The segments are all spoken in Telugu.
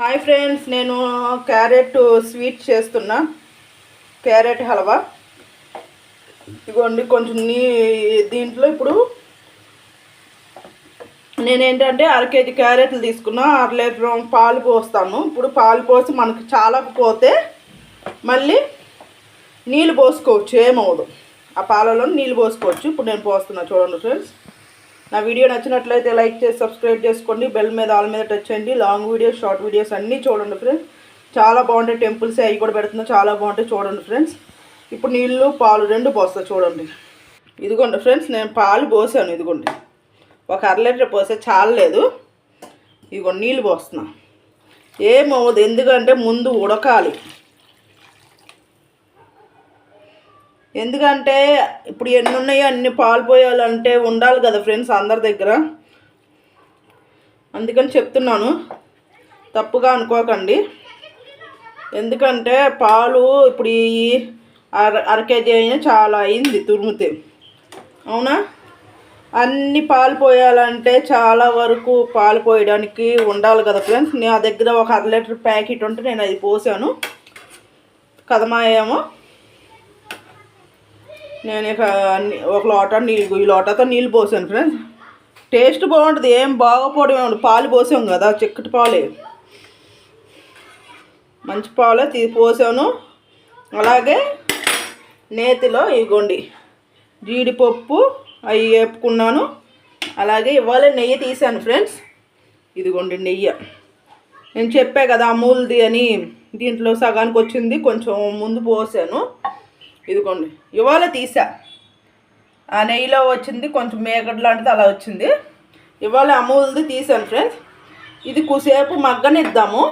హాయ్ ఫ్రెండ్స్, నేను క్యారెట్ స్వీట్ చేస్తున్నా. క్యారెట్ హల్వా ఇదిగోండి. కొంచెం దీంట్లో ఇప్పుడు నేనేంటంటే అరకేజీ క్యారెట్లు తీసుకున్నా. 1/2 లీటర్ పాలు పోస్తాను. ఇప్పుడు పాలు పోసి మనకి చాలా పోతే మళ్ళీ నీళ్ళు పోసుకోవచ్చు, ఏమవుదు. ఆ పాలలో నీళ్ళు పోసుకోవచ్చు. ఇప్పుడు నేను పోస్తున్నా, చూడండి ఫ్రెండ్స్. నా వీడియో నచ్చినట్లయితే లైక్ చేసి సబ్స్క్రైబ్ చేసుకోండి. బెల్ మీద ఆల్ మీద టచ్ చేయండి. లాంగ్ వీడియోస్, షార్ట్ వీడియోస్ అన్నీ చూడండి ఫ్రెండ్స్. చాలా బాగుంటాయి. టెంపుల్స్ అవి కూడా పెడుతున్నా, చాలా బాగుంటాయి, చూడండి ఫ్రెండ్స్. ఇప్పుడు నీళ్ళు పాలు రెండు పోస్తా, చూడండి. ఇదిగోండి ఫ్రెండ్స్, నేను పాలు పోసాను. ఇదిగోండి, ఒక 1/2 లీటర్ పోసే, చాలలేదు. ఇదిగోండి నీళ్ళు పోస్తున్నా. ఏమవ్వదు, ఎందుకంటే ముందు ఉడకాలి. ఎందుకంటే ఇప్పుడు ఎన్ని ఉన్నాయో అన్ని పాలు పోయాలంటే ఉండాలి కదా ఫ్రెండ్స్ అందరి దగ్గర. అందుకని చెప్తున్నాను, తప్పుగా అనుకోకండి. ఎందుకంటే పాలు ఇప్పుడు ఈ అరకేజీ అయినా చాలా అయింది తురుముతే, అవునా. అన్ని పాలు పోయాలంటే చాలా వరకు పాలు పోయడానికి ఉండాలి కదా ఫ్రెండ్స్. నా దగ్గర ఒక 1/2 లీటర్ ప్యాకెట్ ఉంటే నేను అది పోసాను కదమాయేమో. నేను ఇక ఒక లోటా నీళ్ళు, ఈ లోటాతో నీళ్ళు పోసాను ఫ్రెండ్స్. టేస్ట్ బాగుంటుంది, ఏం బాగోపోవడం ఏమి. పాలు పోసాం కదా, చిక్కటి పాలే, మంచి పాలే పోసాను. అలాగే నేతిలో ఇగోండి జీడిపప్పు అవి వేపుకున్నాను. అలాగే ఇవాళ నెయ్యి తీసాను ఫ్రెండ్స్. ఇదిగోండి నెయ్యి, నేను చెప్పా కదా అమూల్ది అని. దీంట్లో సగానికి వచ్చింది, కొంచెం ముందు పోసాను. ఇదిగోండి ఇవాళ తీసా. ఆ నెయ్యిలో వచ్చింది కొంచెం మేకడ్ లాంటిది, అలా వచ్చింది. ఇవాళ అమూల్ది తీసాను ఫ్రెండ్స్. ఇది కుసేపు మగ్గనిద్దాము.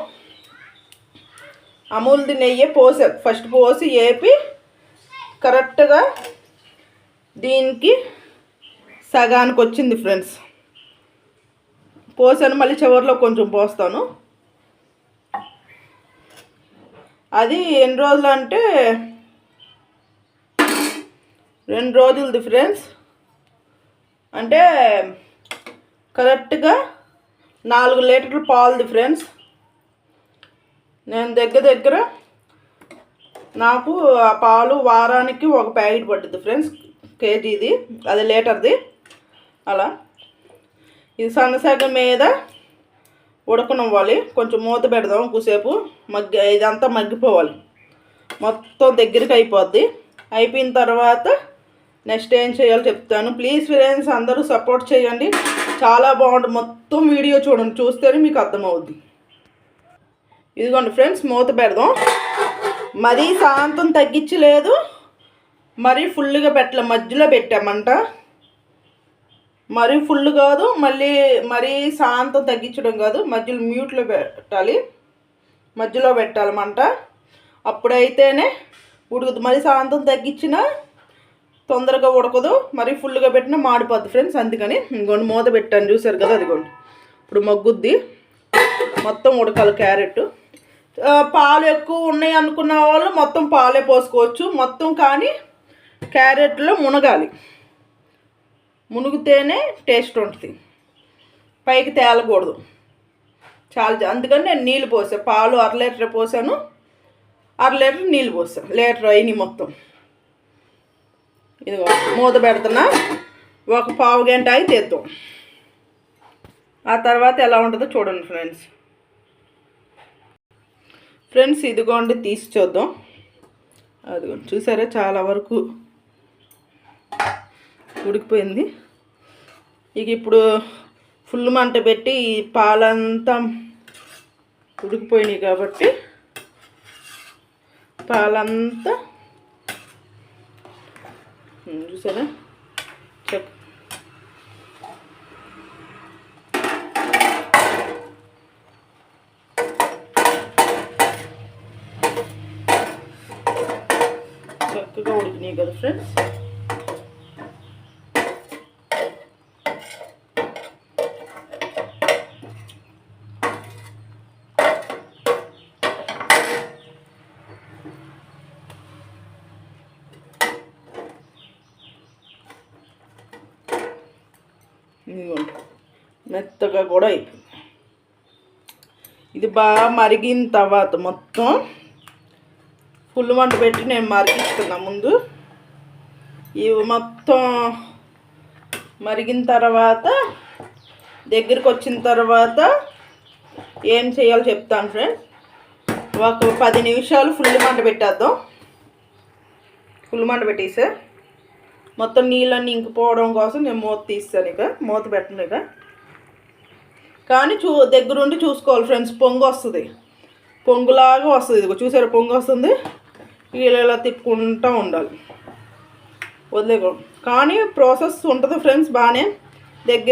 అమూల్ది నెయ్యి పోసా, ఫస్ట్ పోసి వేపి కరెక్ట్గా దీనికి సగానికి వచ్చింది ఫ్రెండ్స్. పోసాను, మళ్ళీ చివరిలో కొంచెం పోస్తాను. అది ఎన్ని రోజులు అంటే 2 రోజులది ఫ్రెండ్స్. అంటే కరెక్ట్గా 4 లీటర్ల పాలుది ఫ్రెండ్స్. నేను దగ్గర నాకు ఆ పాలు వారానికి ఒక ప్యాకెట్ పడుతుంది ఫ్రెండ్స్. కేజీది, అది లీటర్ది. అలా ఇది సన్నసగం మీద ఉడకనివ్వాలి. కొంచెం మూత పెడదాం, కూసేపు ఇదంతా మగ్గిపోవాలి. మొత్తం దగ్గరికి అయిపోద్ది. అయిపోయిన తర్వాత నెక్స్ట్ ఏం చేయాలో చెప్తాను. ప్లీజ్ ఫ్రెండ్స్ అందరూ సపోర్ట్ చేయండి, చాలా బాగుంటుంది. మొత్తం వీడియో చూడండి, చూస్తేనే మీకు అర్థమవుద్ది. ఇదిగోండి ఫ్రెండ్స్, మూత పెడదాం. మరీ శాంతం తగ్గించలేదు, మరీ ఫుల్గా పెట్టలే, మధ్యలో పెట్టామంట. మరీ ఫుల్ కాదు, మరీ శాంతం తగ్గించడం కాదు, మధ్యలో మ్యూట్లో పెట్టాలి, మధ్యలో పెట్టాలి మంట. అప్పుడైతేనే ఉడుకుతుంది. మరీ శాంతం తగ్గించినా తొందరగా ఉడకదు, మరీ ఫుల్గా పెట్టినా మాడిపోద్ది ఫ్రెండ్స్. అందుకని ఇంకోండి మూత పెట్టాను, చూసారు కదా. అదిగోండి ఇప్పుడు మగ్గుద్ది, మొత్తం ఉడకాలి క్యారెట్. పాలు ఎక్కువ ఉన్నాయి అనుకున్న వాళ్ళు మొత్తం పాలే పోసుకోవచ్చు మొత్తం. కానీ క్యారెట్లో మునగాలి, మునిగితేనే టేస్ట్ ఉంటుంది, పైకి తేలకూడదు. చాలా, అందుకని నేను నీళ్ళు పోసాను. పాలు 1/2 లీటర్ పోసాను, 1/2 లీటర్ నీళ్ళు పోసాను. లీటర్ అయినాయి మొత్తం. ఇదిగో మూత పెడుతున్నా, ఒక పావు గంట అయి తీద్దాం. ఆ తర్వాత ఎలా ఉంటుందో చూడండి ఫ్రెండ్స్. ఇదిగోండి తీసి చూద్దాం. అదిగోండి చూసారా, చాలా వరకు ఉడికిపోయింది. ఇక ఇప్పుడు ఫుల్ మంట పెట్టి ఈ పాలంతా ఉడికిపోయినాయి కాబట్టి పాలంతా చూసారా చెక్. చక్కగా ఉడికినాయి కదా ఫ్రెండ్స్. మెత్తగా కూడా అయిపోయింది. ఇది బాగా మరిగిన తర్వాత మొత్తం ఫుల్ మంట పెట్టి నేను మరిగిస్తున్నా. ముందు ఇవి మొత్తం మరిగిన తర్వాత దగ్గరికి వచ్చిన తర్వాత ఏం చేయాలో చెప్తాను ఫ్రెండ్స్. ఒక 10 నిమిషాలు ఫుల్ మంట పెట్టేద్దాం. ఫుల్ మంట పెట్టేసా మొత్తం నీళ్ళన్నీ ఇంకిపోవడం కోసం నేను మూత తీస్తాను. ఇక మూత పెట్టను ఇక. కానీ దగ్గరుండి చూసుకోవాలి ఫ్రెండ్స్. పొంగు వస్తుంది, పొంగులాగా వస్తుంది. ఇదిగో చూసారా పొంగు వస్తుంది. ఇలా తిప్పుకుంటూ ఉండాలి, వదిలేకూడదు. కానీ ప్రాసెస్ ఉంటుంది ఫ్రెండ్స్ బాగానే.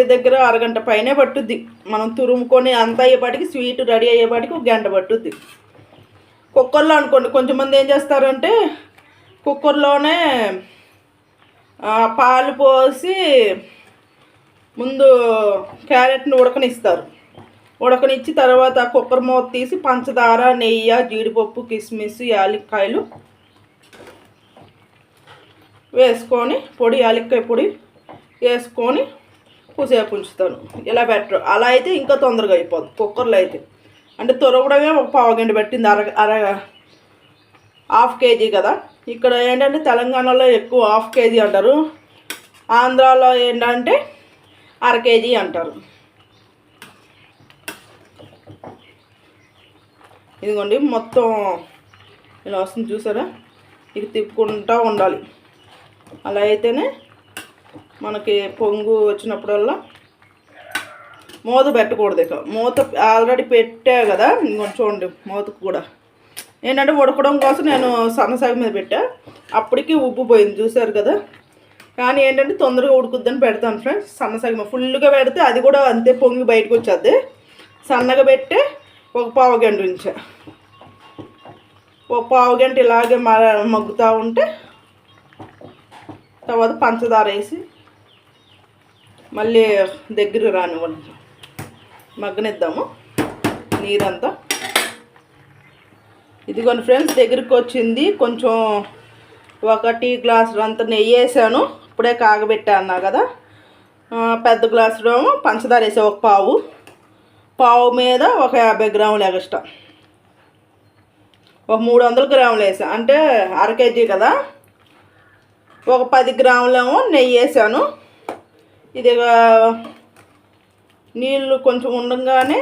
దగ్గర అరగంట పైనే పట్టుద్ది. మనం తురుముకొని అంత అయ్యేపాటికి స్వీట్ రెడీ అయ్యేపాటికి 1 గంట పట్టుద్ది. కుక్కర్లో అనుకోండి, కొంచెంమంది ఏం చేస్తారంటే కుక్కర్లోనే పాలు పోసి ముందు క్యారెట్ని ఉడకనిస్తారు. ఉడకనిచ్చి తర్వాత కుక్కర్ మూత తీసి పంచదార, నెయ్యి, జీడిపప్పు, కిస్మిస్, యాలక్కాయలు వేసుకొని యాలక్కాయ పొడి వేసుకొని కూసేపు ఉంచుతాను. ఇలా బెటర్. అలా అయితే ఇంకా తొందరగా అయిపోద్ది. కుక్కర్లో అయితే అంటే తొరగడమే ఒక 1/2 గంట పట్టింది. ½ కేజీ కదా. ఇక్కడ ఏంటంటే తెలంగాణలో ఎక్కువ ½ కేజీ అంటారు, ఆంధ్రాలో ఏంటంటే ½ కేజీ అంటారు. ఇదిగోండి మొత్తం ఇలా వస్తుంది చూసారా. ఇక తిప్పుకుంటూ ఉండాలి. అలా అయితేనే మనకి పొంగు వచ్చినప్పుడల్లా మూత పెట్టకూడదు. ఇక మూత ఆల్రెడీ పెట్టా కదా. ఇంకొంచెం చూడండి మూతకు కూడా ఏంటంటే ఉడకడం కోసం నేను సన్నసగం మీద పెట్టా. అప్పటికి ఉప్పు పోయింది చూసారు కదా. కానీ ఏంటంటే తొందరగా ఉడుకుద్దని పెడతాను ఫ్రెండ్స్. సన్నసగం ఫుల్గా పెడితే అది కూడా అంతే పొంగి బయటకు వచ్చేది. సన్నగా పెట్టి ఒక 1/2 గంట ఉంచా. ఒక 1/2 గంట ఇలాగే మగ్గుతూ ఉంటే తర్వాత పంచదార వేసి మళ్ళీ దగ్గర రానివ్వండి, మగ్గనిద్దాము నీరంతా. ఇదిగోండి ఫ్రెండ్స్ దగ్గరికి వచ్చింది. కొంచెం 1 టీ గ్లాసు అంత నెయ్యి వేసాను. ఇప్పుడే కాగబెట్టా అన్నా కదా. పెద్ద గ్లాసులో పంచదార వేసా. ఒక పావు మీద ఒక 50 గ్రాములు ఎక్స్ట్రా, ఒక 300 గ్రాములు వేసా. అంటే ½ కేజీ కదా. ఒక 10 గ్రాములేమో నెయ్యి వేసాను. ఇది నీళ్ళు కొంచెం ఉండగానే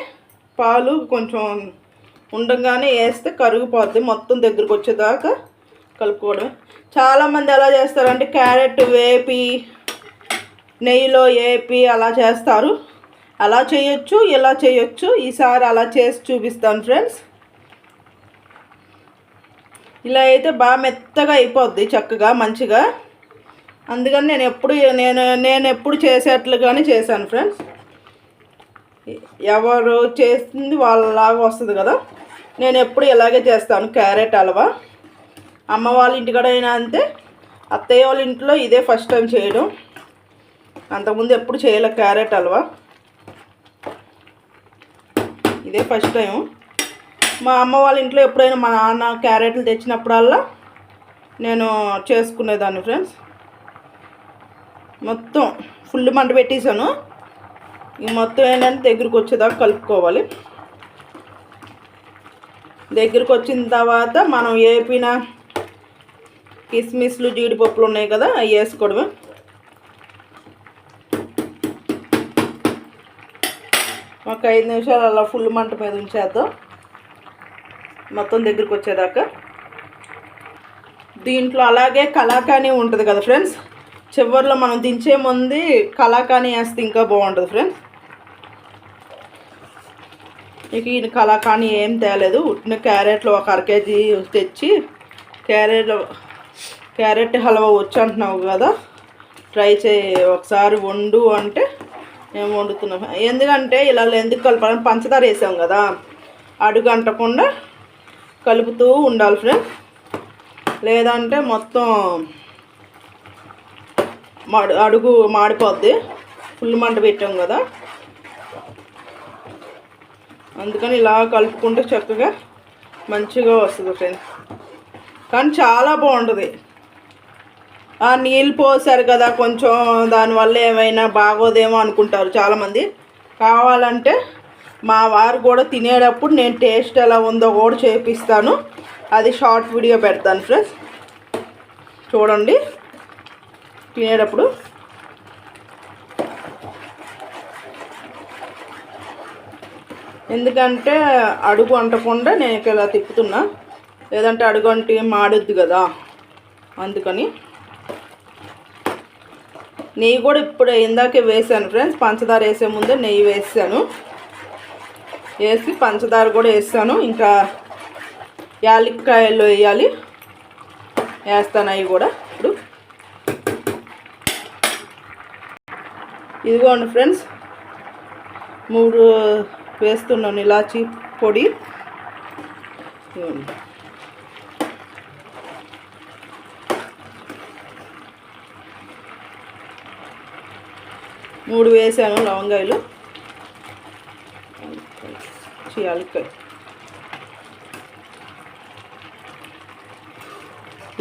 పాలు కొంచెం ఉండగానే వేస్తే కరిగిపోద్ది. మొత్తం దగ్గరకు వచ్చేదాకా కలుపుకోవడం. చాలామంది ఎలా చేస్తారంటే క్యారెట్ వేపి నెయ్యిలో వేపి అలా చేస్తారు. అలా చేయొచ్చు, ఇలా చేయొచ్చు. ఈసారి అలా చేసి చూపిస్తాను ఫ్రెండ్స్. ఇలా అయితే బాగా మెత్తగా అయిపోద్ది చక్కగా మంచిగా. అందుకని నేను ఎప్పుడు చేసేట్లుగానే చేశాను ఫ్రెండ్స్. ఎవరు చేస్తుంది వాళ్ళలాగా వస్తుంది కదా. నేను ఎప్పుడు ఇలాగే చేస్తాను క్యారెట్ హల్వా. అమ్మ వాళ్ళ ఇంటికాడ అయినా అంతే, అత్తయ్య వాళ్ళ ఇంట్లో ఇదే ఫస్ట్ టైం చేయడం. అంతకుముందు ఎప్పుడు చేయలే క్యారెట్ హల్వా, ఇదే ఫస్ట్ టైం. మా అమ్మ వాళ్ళ ఇంట్లో ఎప్పుడైనా మా నాన్న క్యారెట్లు తెచ్చినప్పుడల్లా నేను చేసుకునేదాన్ని ఫ్రెండ్స్. మొత్తం ఫుల్ మంట పెట్టేసాను. ఈ మొత్తం ఏంటంటే దగ్గరికి వచ్చేదాకా కలుపుకోవాలి. దగ్గరికి వచ్చిన తర్వాత మనం వేపిన కిస్మిస్లు, జీడిపప్పులు ఉన్నాయి కదా, అవి వేసుకోవడమే. ఒక 5 నిమిషాలు అలా ఫుల్ మంట మీద ఉంచేద్దాం మొత్తం దగ్గరికి వచ్చేదాకా. దీంట్లో అలాగే కలాకానీ ఉంటుంది కదా ఫ్రెండ్స్. చివరిలో మనం దించే ముందు కలాకానీ వేస్తే ఇంకా బాగుంటుంది ఫ్రెండ్స్. ఇక ఈ కలాకానీ ఏం తేలేదు. ఉట్టిన క్యారెట్లు ఒక ½ కేజీ తెచ్చి క్యారెట్ హల్వా వచ్చి అంటున్నావు కదా, ట్రై చేయి ఒకసారి వండు అంటే మేము వండుతున్నాం. ఎందుకంటే ఇలా ఎందుకు కలపాలని పంచదార వేసాం కదా, అడుగు అంటకుండా కలుపుతూ ఉండాలి ఫ్రెండ్స్. లేదంటే మొత్తం అడుగు మాడిపోద్ది. ఫుల్ మంట పెట్టాం కదా, అందుకని ఇలా కలుపుకుంటే చక్కగా మంచిగా వస్తుంది ఫ్రెండ్స్. కానీ చాలా బాగుంటుంది. నీళ్ళు పోసారు కదా కొంచెం, దానివల్ల ఏమైనా బాగోదేమో అనుకుంటారు చాలామంది. కావాలంటే మా వారు కూడా తినేటప్పుడు నేను టేస్ట్ ఎలా ఉందో కూడా చేపిస్తాను. అది షార్ట్ వీడియో పెడతాను ఫ్రెండ్స్, చూడండి తినేటప్పుడు. ఎందుకంటే అడుగు అంటకుండా నేను ఇలా తిప్పుతున్నా, లేదంటే అడుగు అంటే మాడుద్ది కదా, అందుకని. నెయ్యి కూడా ఇప్పుడు ఇందాకే వేసాను ఫ్రెండ్స్, పంచదార వేసే ముందే నెయ్యి వేసాను. వేసి పంచదార కూడా వేసాను. ఇంకా యాలక్కాయలు వేయాలి, వేస్తాను అవి కూడా ఇప్పుడు. ఇదిగోండి ఫ్రెండ్స్ 3 వేస్తున్నాను ఇలాచీ పొడి. 3 వేసాను లవంగాయలు, యాలక్కాయ,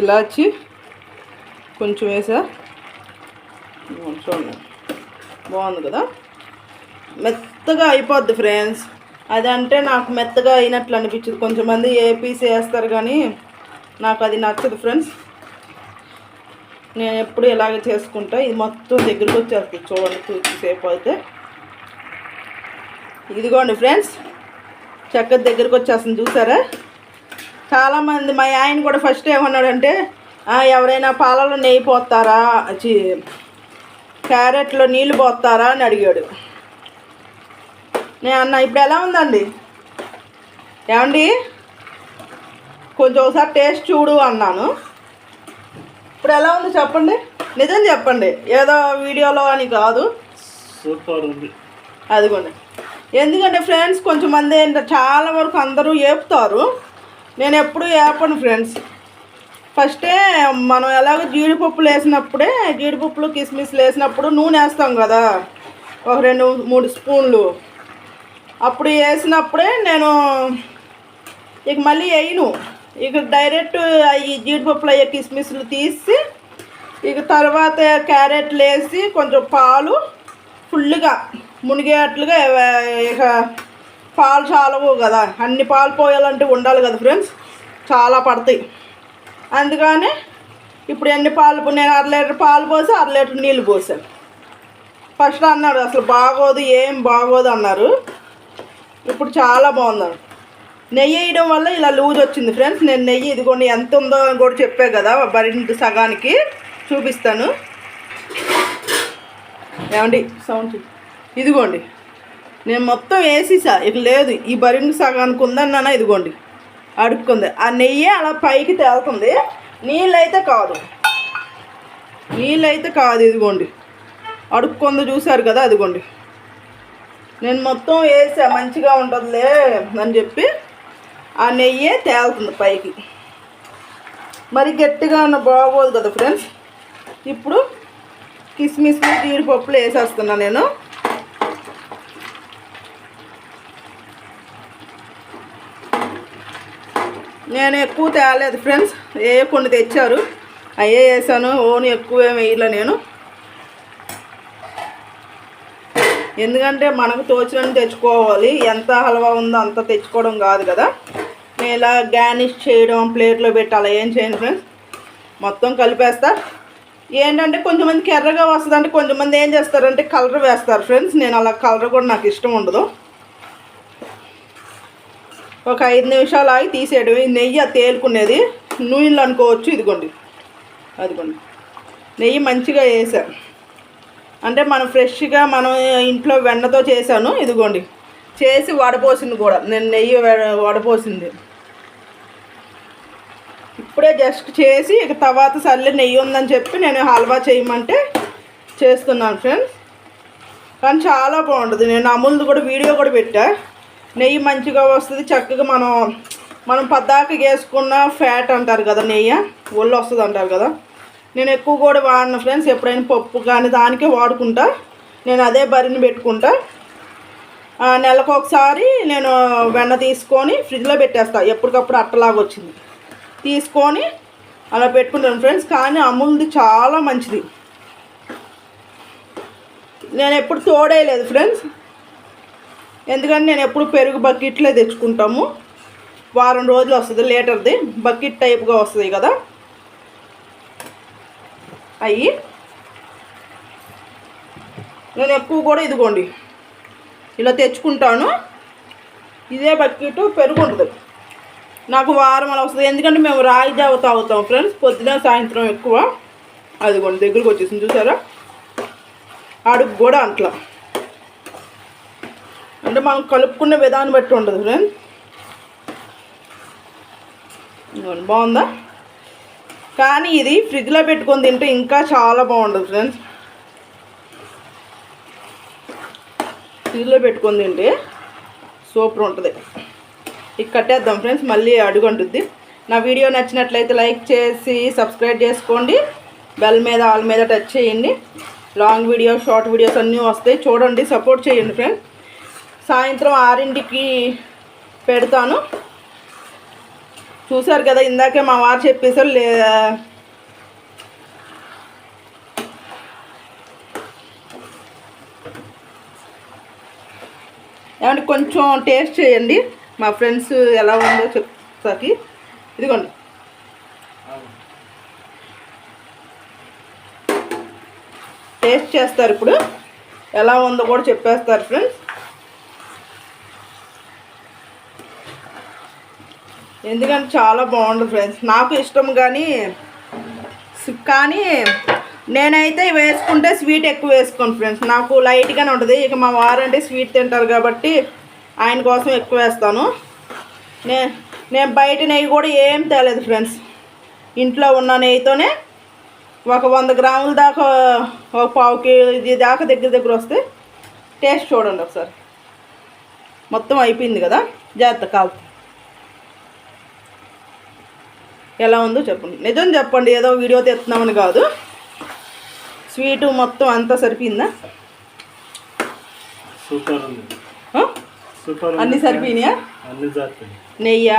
ఇలాచి కొంచెం వేసా. చూడండి బాగుంది కదా, మెత్తగా అయిపోద్ది ఫ్రెండ్స్. అదంటే నాకు మెత్తగా అయినట్లు అనిపించదు. కొంచెంమంది ఏ పీస్ వేస్తారు కానీ నాకు అది నచ్చదు ఫ్రెండ్స్. నేను ఎప్పుడు ఇలాగే చేసుకుంటా. ఇది మొత్తం దగ్గరికి వచ్చేస్తుంది చూడండి కొద్దిసేపు అయితే. ఇదిగోండి ఫ్రెండ్స్ చక్కగా దగ్గరికి వచ్చేస్తుంది చూసారా. చాలామంది మా ఆయన కూడా ఫస్ట్ ఏమన్నాడంటే, ఎవరైనా పాలలో నెయ్యి పోస్తారా, క్యారెట్లో నీళ్ళు పోస్తారా అని అడిగాడు. నేను అన్నా ఇప్పుడు ఎలా ఉందండి, ఏమండి కొంచెం ఒకసారి టేస్ట్ చూడు అన్నాను. ఇప్పుడు ఎలా ఉంది చెప్పండి, నిజం చెప్పండి, ఏదో వీడియోలో అని కాదు, సూపర్ ఉంది. అదిగోండి. ఎందుకంటే ఫ్రెండ్స్ కొంచెంమంది చాలా వరకు అందరూ వేపుతారు, నేను ఎప్పుడు వేపను ఫ్రెండ్స్. ఫస్టే మనం ఎలాగో జీడిపప్పులు వేసినప్పుడే, జీడిపప్పులు కిస్మిస్లు వేసినప్పుడు నూనె వేస్తాం కదా ఒక 2-3 స్పూన్లు, అప్పుడు వేసినప్పుడే నేను ఇక మళ్ళీ వేయను. ఇక డైరెక్ట్ ఈ జీడిపప్పులు అయ్యే కిస్మిస్లు తీసి ఇక తర్వాత క్యారెట్లు వేసి కొంచెం పాలు ఫుల్గా మునిగేటట్లుగా, ఇక పాలు చాలవు కదా, అన్ని పాలు పోయాలంటే ఉండాలి కదా ఫ్రెండ్స్, చాలా పడతాయి. అందుకని ఇప్పుడు ఎన్ని పాలు, నేను 1/2 లీటర్ పాలు పోసి 1/2 లీటర్ నీళ్ళు పోసాను. ఫస్ట్ అన్నాడు అసలు బాగోదు, ఏం బాగోదు అన్నారు. ఇప్పుడు చాలా బాగుంది. నెయ్యి వేయడం వల్ల ఇలా లూజ్ వచ్చింది ఫ్రెండ్స్. నేను నెయ్యి ఇదిగోండి ఎంత ఉందో అని కూడా చెప్పే కదా, బరింటి సగానికి చూపిస్తాను. ఏమండి సౌండ్, ఇదిగోండి నేను మొత్తం వేసేసా, ఇక లేదు ఈ బరింటి సగానికి ఉందన్నానా, ఇదిగోండి అడుక్కుంది. ఆ నెయ్యి అలా పైకి తేలుతుంది, నీళ్ళైతే కాదు, నీళ్ళైతే కాదు. ఇదిగోండి అడుక్కుంది చూసారు కదా, అదిగోండి నేను మొత్తం వేసా మంచిగా ఉంటుందిలే అని చెప్పి. ఆ నెయ్యే తేలుతుంది పైకి, మరి గట్టిగా ఉన్న బాగోదు కదా ఫ్రెండ్స్. ఇప్పుడు కిస్మిస్లు జీడిపప్పులు వేసేస్తున్నా నేను. నేను ఎక్కువ తేలేదు ఫ్రెండ్స్, కొన్ని తెచ్చారు అయ్యే వేసాను, ఓన్ ఎక్కువ ఏమి వేయలే నేను. ఎందుకంటే మనకు తోచినట్టు తెచ్చుకోవాలి, ఎంత హల్వా ఉందో అంత తెచ్చుకోవడం కాదు కదా. నేను ఇలా గార్నిష్ చేయడం, ప్లేట్లో పెట్టి అలా ఏం చేయను ఫ్రెండ్స్, మొత్తం కలిపేస్తా. ఏంటంటే కొంచెంమందికి ఎర్రగా వస్తుంది, అంటే కొంచెంమంది ఏం చేస్తారంటే కలర్ వేస్తారు ఫ్రెండ్స్. నేను అలా కలర్ కూడా నాకు ఇష్టం ఉండదు. ఒక 5 నిమిషాలు ఆగి తీసేయడం. ఈ నెయ్యి తేలుకునేది నూనెలు అనుకోవచ్చు. ఇదిగోండి అదిగోండి నెయ్యి మంచిగా వేసా, అంటే మనం ఫ్రెష్గా మనం ఇంట్లో వెన్నతో చేశాను. ఇదిగోండి చేసి వడపోసింది కూడా, నేను నెయ్యి వడపోసింది ఇప్పుడే జస్ట్ చేసి, ఇక తర్వాత సర్లే నెయ్యి ఉందని చెప్పి నేను హల్వా చేయమంటే చేస్తున్నాను ఫ్రెండ్స్. కానీ చాలా బాగుంటుంది. నేను అమూల్ది కూడా వీడియో కూడా పెట్టా. నెయ్యి మంచిగా వస్తుంది చక్కగా. మనం పద్దాక వేసుకున్న ఫ్యాట్ అంటారు కదా, నెయ్యి ఒళ్ళు వస్తుంది అంటారు కదా. నేను ఎక్కువ కూడా వాడిన ఫ్రెండ్స్, ఎప్పుడైనా పప్పు కానీ దానికే వాడుకుంటా. నేను అదే బరిని పెట్టుకుంటా. నెలకు ఒకసారి నేను వెన్న తీసుకొని ఫ్రిడ్జ్లో పెట్టేస్తాను. ఎప్పటికప్పుడు అట్టలాగా వచ్చింది తీసుకొని అలా పెట్టుకుంటాను ఫ్రెండ్స్. కానీ అమూల్ది చాలా మంచిది. నేను ఎప్పుడు తోడేయలేదు ఫ్రెండ్స్, ఎందుకంటే నేను ఎప్పుడు పెరుగు బకెట్లే తెచ్చుకుంటాము. వారం రోజులు వస్తుంది, లీటర్ది బకెట్ టైప్గా వస్తుంది కదా అవి. నేను ఎక్కువ కూడా ఇదిగోండి ఇలా తెచ్చుకుంటాను. ఇదే బకెట్ పెరుగు ఉంటుంది నాకు వారం అలా వస్తుంది. ఎందుకంటే మేము రాగి జావ తాగుతాం ఫ్రెండ్స్, పొద్దున సాయంత్రం ఎక్కువ. అదిగోండి దగ్గరకు వచ్చేసింది చూసారా, అడుగు కూడా అట్లా. అంటే మనం కలుపుకునే విధానం బట్టి ఉంటుంది ఫ్రెండ్స్. బాగుందా? కానీ ఇది ఫ్రిడ్జ్లో పెట్టుకొని తింటే ఇంకా చాలా బాగుంటుంది ఫ్రెండ్స్. ఫ్రిడ్జ్లో పెట్టుకొని తింటే సూపర్ ఉంటుంది. ఇక కట్టేద్దాం ఫ్రెండ్స్, మళ్ళీ అడుగు ఉంటుంది. నా వీడియో నచ్చినట్లయితే లైక్ చేసి సబ్స్క్రైబ్ చేసుకోండి. బెల్ మీద ఆల్ మీద టచ్ చేయండి. లాంగ్ వీడియో షార్ట్ వీడియోస్ అన్నీ వస్తాయి, చూడండి, సపోర్ట్ చేయండి ఫ్రెండ్స్. సాయంత్రం 6ంటికి పెడతాను. చూసారు కదా, ఇందాకే మా వారు చెప్పేసారు ఏమంటే కొంచెం టేస్ట్ చేయండి, మా ఫ్రెండ్స్ ఎలా ఉందో చెప్తాకి. ఇదిగోండి టేస్ట్ చేస్తారు, ఇప్పుడు ఎలా ఉందో కూడా చెప్పేస్తారు ఫ్రెండ్స్. ఎందుకంటే చాలా బాగుంటుంది ఫ్రెండ్స్, నాకు ఇష్టం. కానీ నేనైతే వేసుకుంటే స్వీట్ ఎక్కువ వేసుకోను ఫ్రెండ్స్, నాకు లైట్గానే ఉంటుంది. ఇక మా వారంటే స్వీట్ తింటారు కాబట్టి ఆయన కోసం ఎక్కువ వేస్తాను. నేను బయట నెయ్యి కూడా ఏం తేలేదు ఫ్రెండ్స్, ఇంట్లో ఉన్న నెయ్యితోనే ఒక 100 గ్రాముల దాకా, ఒక పావు కేజీ దాకా దగ్గర వస్తే టేస్ట్ చూడండి ఒకసారి. మొత్తం అయిపోయింది కదా, జాగ్రత్త కాదు. ఎలా ఉందో చెప్పండి, నిజం చెప్పండి, ఏదో వీడియో తెస్తున్నామని కాదు. స్వీటు మొత్తం అంతా సరిపోయిందా? అన్నీ సరిపోయినాయా? నెయ్యా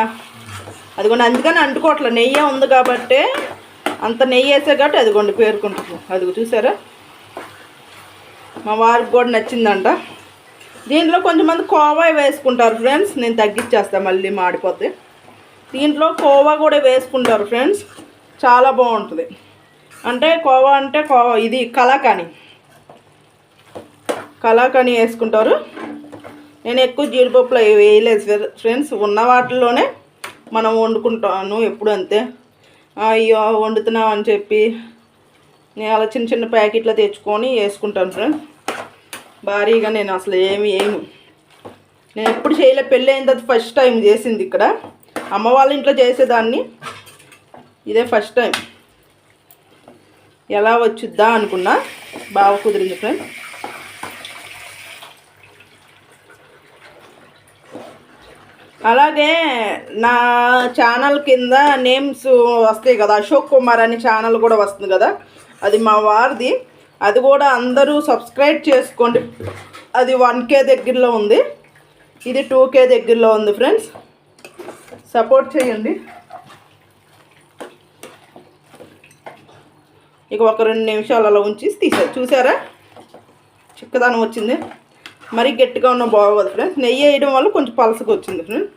అదిగోండి, అందుకని అంటుకోవట్లే, నెయ్యి ఉంది కాబట్టి. అంత నెయ్యి వేసే కాబట్టి అదిగోండి పేరుకుంటున్నాం. అదిగో చూసారా, మా వారికి కూడా నచ్చిందంట. దీంట్లో కొంతమంది కోవా వేసుకుంటారు ఫ్రెండ్స్, నేను తగ్గించేస్తాను మళ్ళీ మాడిపోద్ది. దీంట్లో కోవా కూడా వేసుకుంటారు ఫ్రెండ్స్, చాలా బాగుంటుంది. అంటే కోవా అంటే ఇది కలాకాని వేసుకుంటారు. నేను ఎక్కువ జీడిపప్పులు వేయలేదు ఫ్రెండ్స్, ఉన్న వాటిల్లోనే మనం వండుకుంటాను ఎప్పుడు. అంతే, అయ్యో వండుతున్నాం అని చెప్పి నేను అలా చిన్న చిన్న ప్యాకెట్లు తెచ్చుకొని వేసుకుంటాను ఫ్రెండ్స్. భారీగా నేను అసలు ఏమి వేయను. నేను ఎప్పుడు చేయలే, పెళ్ళి అయిన తర్వాత ఫస్ట్ టైం చేసింది. ఇక్కడ అమ్మ వాళ్ళ ఇంట్లో చేసేదాన్ని, ఇదే ఫస్ట్ టైం. ఎలా వచ్చిద్దా అనుకున్నా, బాగా కుదిరింది ఫ్రెండ్స్. అలాగే నా ఛానల్ కింద నేమ్స్ వస్తాయి కదా, అశోక్ కుమార్ అని ఛానల్ కూడా వస్తుంది కదా, అది మా వారిది. అది కూడా అందరూ సబ్స్క్రైబ్ చేసుకోండి. అది 1K దగ్గరలో ఉంది, ఇది 2K దగ్గరలో ఉంది ఫ్రెండ్స్. సపోర్ట్ చేయండి. ఇక ఒక 2 నిమిషాలు అలా ఉంచి తీసారు, చూసారా చిక్కదనం వచ్చింది. మరీ గట్టిగా ఉన్న బాగోదు ఫ్రెండ్స్, నెయ్యి వేయడం వల్ల కొంచెం పలసగా వచ్చింది ఫ్రెండ్స్.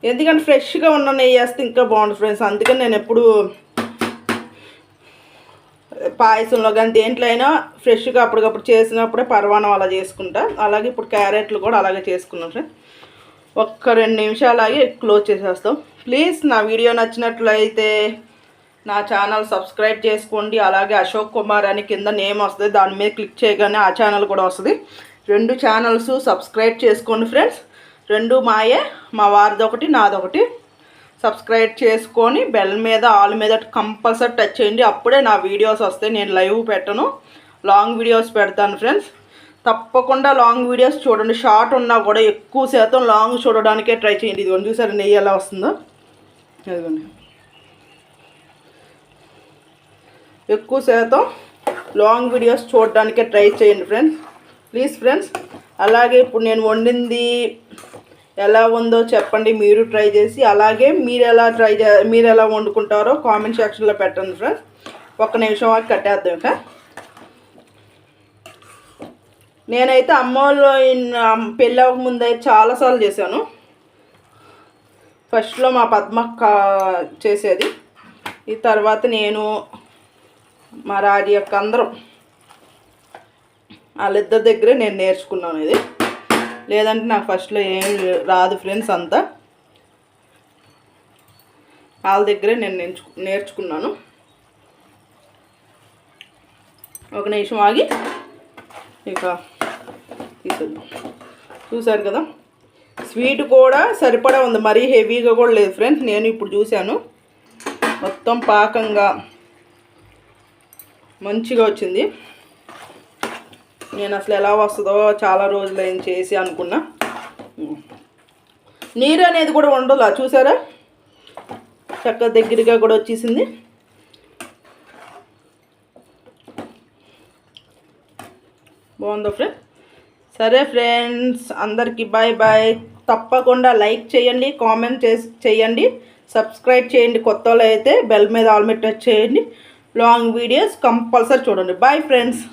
ఎందుకంటే ఫ్రెష్గా ఉన్న నెయ్యి వేస్తే ఇంకా బాగుంటుంది ఫ్రెండ్స్. అందుకని నేను ఎప్పుడు పాయసంలో కానీ దేంట్లో అయినా ఫ్రెష్గా అప్పటికప్పుడు చేసినప్పుడే పరవానం అలా చేసుకుంటా. అలాగే ఇప్పుడు క్యారెట్లు కూడా అలాగే చేసుకున్నాం ఫ్రెండ్స్. ఒక్క 2 నిమిషాలు ఆగి క్లోజ్ చేసేస్తాం. ప్లీజ్ నా వీడియో నచ్చినట్లయితే నా ఛానల్ సబ్స్క్రైబ్ చేసుకోండి. అలాగే అశోక్ కుమార్ అని కింద నేమ్ వస్తుంది, దాని మీద క్లిక్ చేయగానే ఆ ఛానల్ కూడా వస్తుంది. 2 ఛానల్స్ సబ్స్క్రైబ్ చేసుకోండి ఫ్రెండ్స్. 2 మాయే, మా వారిది ఒకటి, నాదొకటి. సబ్స్క్రైబ్ చేసుకొని బెల్ మీద ఆల్ మీద కంపల్సరీ టచ్ చేయండి, అప్పుడే నా వీడియోస్ వస్తాయి. నేను లైవ్ పెట్టను, లాంగ్ వీడియోస్ పెడతాను ఫ్రెండ్స్. తప్పకుండా లాంగ్ వీడియోస్ చూడండి. షార్ట్ ఉన్నా కూడా ఎక్కువ శాతం లాంగ్ చూడడానికే ట్రై చేయండి. ఇదిగోండి చూసారు నెయ్యి ఎలా వస్తుందో, ఇదిగోండి ఎక్కువ శాతం లాంగ్ వీడియోస్ చూడడానికే ట్రై చేయండి ఫ్రెండ్స్, ప్లీజ్ ఫ్రెండ్స్. అలాగే ఇప్పుడు నేను వండింది ఎలా ఉందో చెప్పండి, మీరు ట్రై చేసి. అలాగే మీరు ఎలా వండుకుంటారో కామెంట్ సెక్షన్లో పెట్టండి ఫ్రెండ్స్. 1 నిమిషం వరకు కట్టేద్దాం. ఇంకా నేనైతే అమ్మోళ్ళు పెళ్ళి అవ్వక ముందు అయితే చాలాసార్లు చేశాను. ఫస్ట్లో మా పద్మక్క చేసేది, ఈ తర్వాత నేను, మా రాజీ అక్క అందరం వాళ్ళిద్దరి దగ్గరే నేను నేర్చుకున్నాను. ఇది లేదంటే నాకు ఫస్ట్లో ఏం రాదు ఫ్రెండ్స్, అంతా వాళ్ళ దగ్గరే నేను నేర్చుకున్నాను. ఒక నిమిషం ఆగి ఇక తీసుకుందాం. చూసారు కదా, స్వీట్ కూడా సరిపడా ఉంది, మరీ హెవీగా కూడా లేదు ఫ్రెండ్స్. నేను ఇప్పుడు చూశాను, మొత్తం పాకంగా మంచిగా వచ్చింది. నేను అసలు ఎలా వస్తుందో చాలా రోజులు ఏం చేసి అనుకున్నా. నీరు అనేది కూడా ఉండదు, చూసారా, చక్కగా దగ్గరగా కూడా వచ్చేసింది. బాగుందా ఫ్రెండ్స్? సరే ఫ్రెండ్స్, అందరికీ బాయ్ బాయ్. తప్పకుండా లైక్ చేయండి, కామెంట్ చేయండి, సబ్స్క్రైబ్ చేయండి. కొత్త వాళ్ళు అయితే బెల్ మీద ఆల్ మీద టచ్ చేయండి. లాంగ్ వీడియోస్ కంపల్సరీ చూడండి. Bye friends.